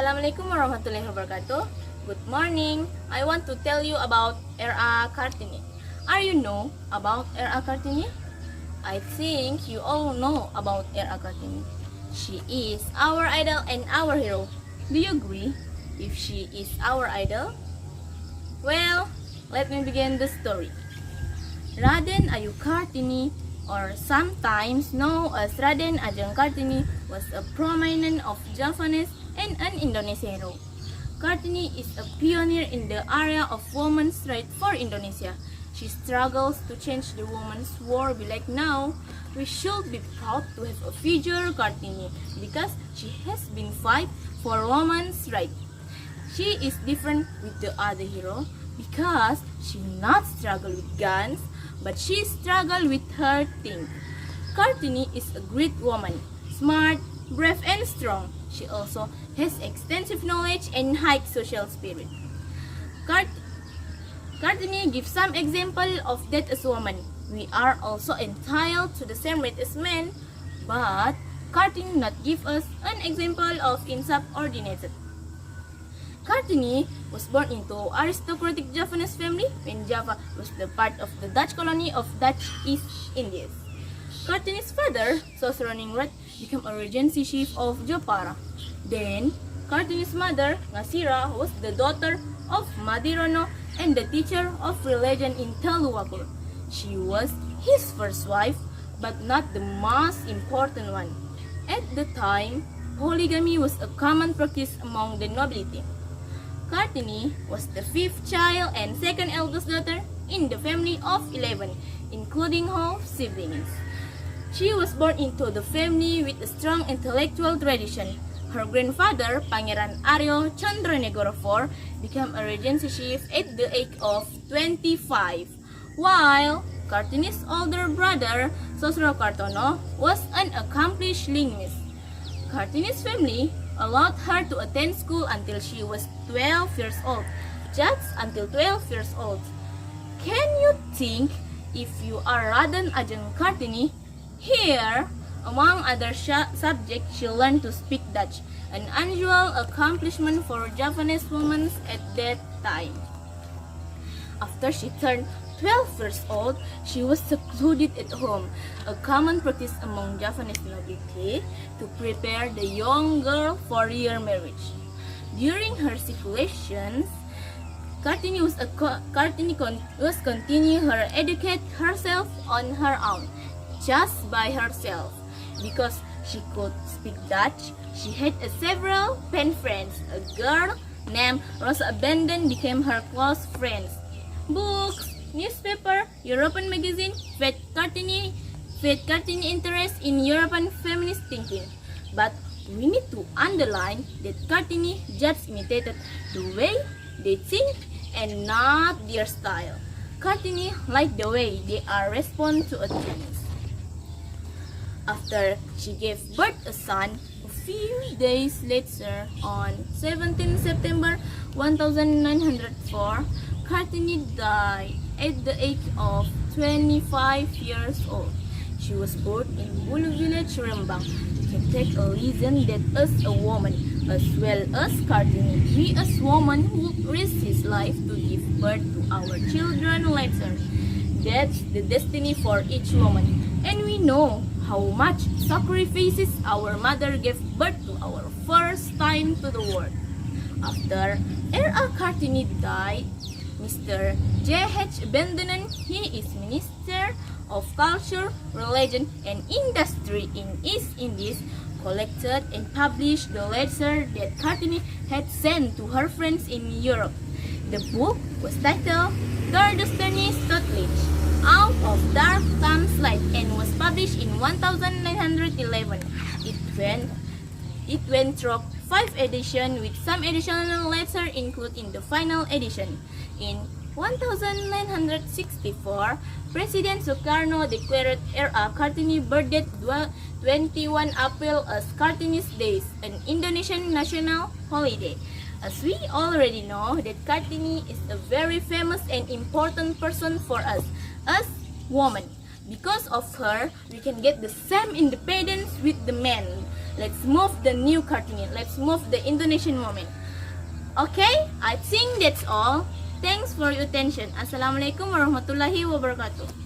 Assalamualaikum warahmatullahi wabarakatuh. Good morning. I want to tell you about R.A. Kartini. Are you know about R.A. Kartini? I think you all know about R.A. Kartini. She is our idol and our hero. Do you agree if she is our idol? Well, let me begin the story. Raden Ayu Kartini, or sometimes known as Raden Ajeng Kartini, was a prominent of Javanese and an Indonesian hero. Kartini is a pioneer in the area of women's rights for Indonesia. She struggles to change the women's world be like now. We should be proud to have a figure Kartini because she has been fight for women's rights. She is different with the other hero because she not struggle with guns, but she struggle with her thing. Kartini is a great woman, smart, brave and strong. She also has extensive knowledge and high social spirit. Kartini gives some example of that as woman. We are also entitled to the same right as men, but Kartini not give us an example of insubordinated. Kartini was born into aristocratic Javanese family when Java was the part of the Dutch colony of Dutch East Indies. Kartini's father, Sosroningrat, became a regency chief of Jopara. Then, Kartini's mother, Ngasira, was the daughter of Madirono and the teacher of religion in Taluwapur. She was his first wife, but not the most important one. At the time, polygamy was a common practice among the nobility. Kartini was the fifth child and second eldest daughter in the family of 11, including her siblings. She was born into the family with a strong intellectual tradition. Her grandfather, Pangeran Aryo Chandranegoro IV, became a regency chief at the age of 25, while Kartini's older brother, Sosro Kartono, was an accomplished linguist. Kartini's family allowed her to attend school until she was 12 years old, just until 12 years old. Can you think if you are Raden Ajeng Kartini? Here, among other subjects, she learned to speak Dutch, an unusual accomplishment for Javanese women at that time. After she turned 12 years old, she was secluded at home, a common practice among Javanese nobility to prepare the young girl for her marriage. During her seclusion, Kartini was continue her educate herself on her own, just by herself. Because she could speak Dutch, she had several pen friends. A girl named Rosa Abenden became her close friends. Books, newspaper, European magazine fed Kartini interest in European feminist thinking. But we need to underline that Kartini just imitated the way they think and not their style. Kartini liked the way they are respond to a challenge. After she gave birth a son, a few days later, on 17 September 1904, Kartini died at the age of 25 years old. She was born in Bulu village, Rembang. You can take a reason that as a woman, as well as Kartini, we as women would risk his life to give birth to our children later. That's the destiny for each woman. And we know how much sacrifices our mother gave birth to our first time to the world. After R.A. Kartini died, Mr. J.H. Bendenan, he is Minister of Culture, Religion and Industry in East Indies, collected and published the letter that Kartini had sent to her friends in Europe. The book was titled Der Destiny Stutlich, Out of Dark Comes Light, and was published in 1911. It went through 5 editions, with some additional letters included in the final edition. In 1964, President Sukarno declared R.A. Kartini birthday 21 April as Kartini's Days, an Indonesian national holiday. As we already know that Kartini is a very famous and important person for us as women. Because of her, we can get the same independence with the men. Let's move the new Kartini. Let's move the Indonesian woman. Okay, I think that's all. Thanks for your attention. Assalamualaikum warahmatullahi wabarakatuh.